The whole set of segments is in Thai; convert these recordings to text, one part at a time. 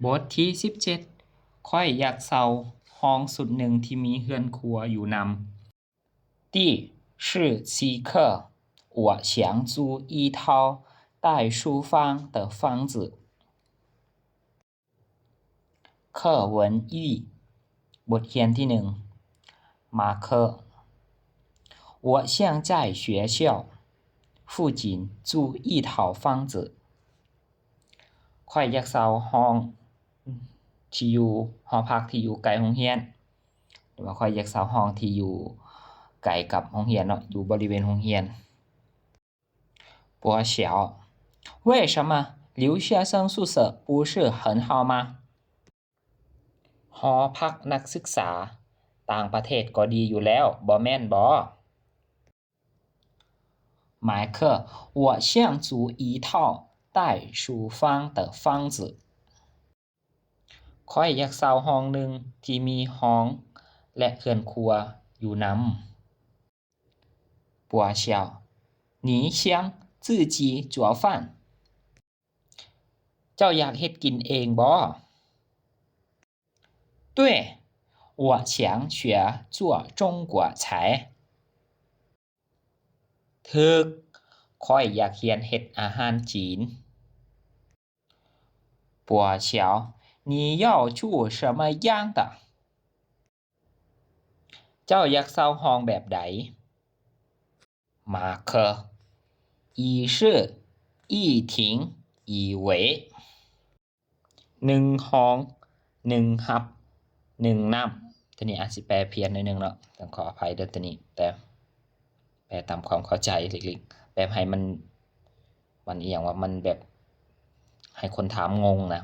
บทที่17ข้อยอยากเซาห้องสุดหนึ่งที่มีเฮือนครัวอยู่นำ第14课我想租一套带书房的房子课文一บทเรียนที่1马克我想在学校附近租一套房子ข้อยอยากเซาห้องที่อยู่หอพักที่อยู่ใกล้โรงเรียนหรือว่าข้อยอยากเซาห้องที่อยู่ใกล้กับโรงเรียนเนาะอยู่บริเวณโรงเรียนปัวเฉียว为什么留学生宿舍不是很好吗หอพักนักศึกษาต่างประเทศก็ดีอยู่แล้วบ่แม่นบ่买课我想租一套带书房的房子ข้อยอยากเซาห้องหนึ่งที่มีห้องและเรือนครัวอยู่นำปัวเฉียว你想自己做饭เจ้าอยากเฮ็ดกินเองบ่对我想学做中国菜ถึกข้อยอยากเรียนเฮ็ดอาหารจีนปัวเฉียว你要住什么样的เจ้าอยากเซาห้องแบบใด马克一室一厅一卫หนึ่งห้องหนึ่งหับหนึ่งน้ำตัวนี้อาจสิแปลเพี้ยนหน่อยนึงเนาะต้องขออภัยเด้อตัวนี้แต่แปลตามความเข้าใจเล็กๆแบบให้มันอีหยังว่ามันแบบให้คนถามงงนะ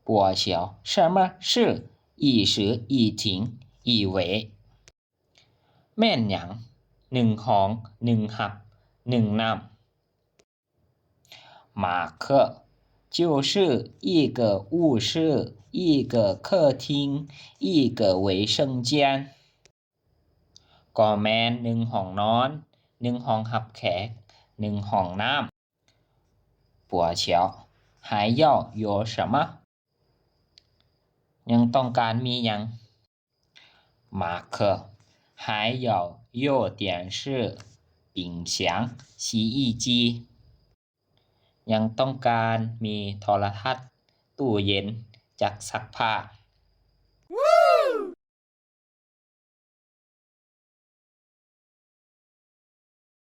ปัวเฉียว什么是一室一厅一卫แม่นหยังหนึ่งห้องหนึ่งหับหนึ่งน้ำ马克就是一个卧室一个客厅一个卫生间ก็แม่นหนึ่งห้องนอนหนึ่งห้องรับแขกหนึ่งห้องน้ำปัวเฉียว还要有什么ยังต้องการมีหยัง马克还要有电视冰箱洗衣机ยังต้องการมีโทรทัศน์ตู้เย็นจักรซักผ้า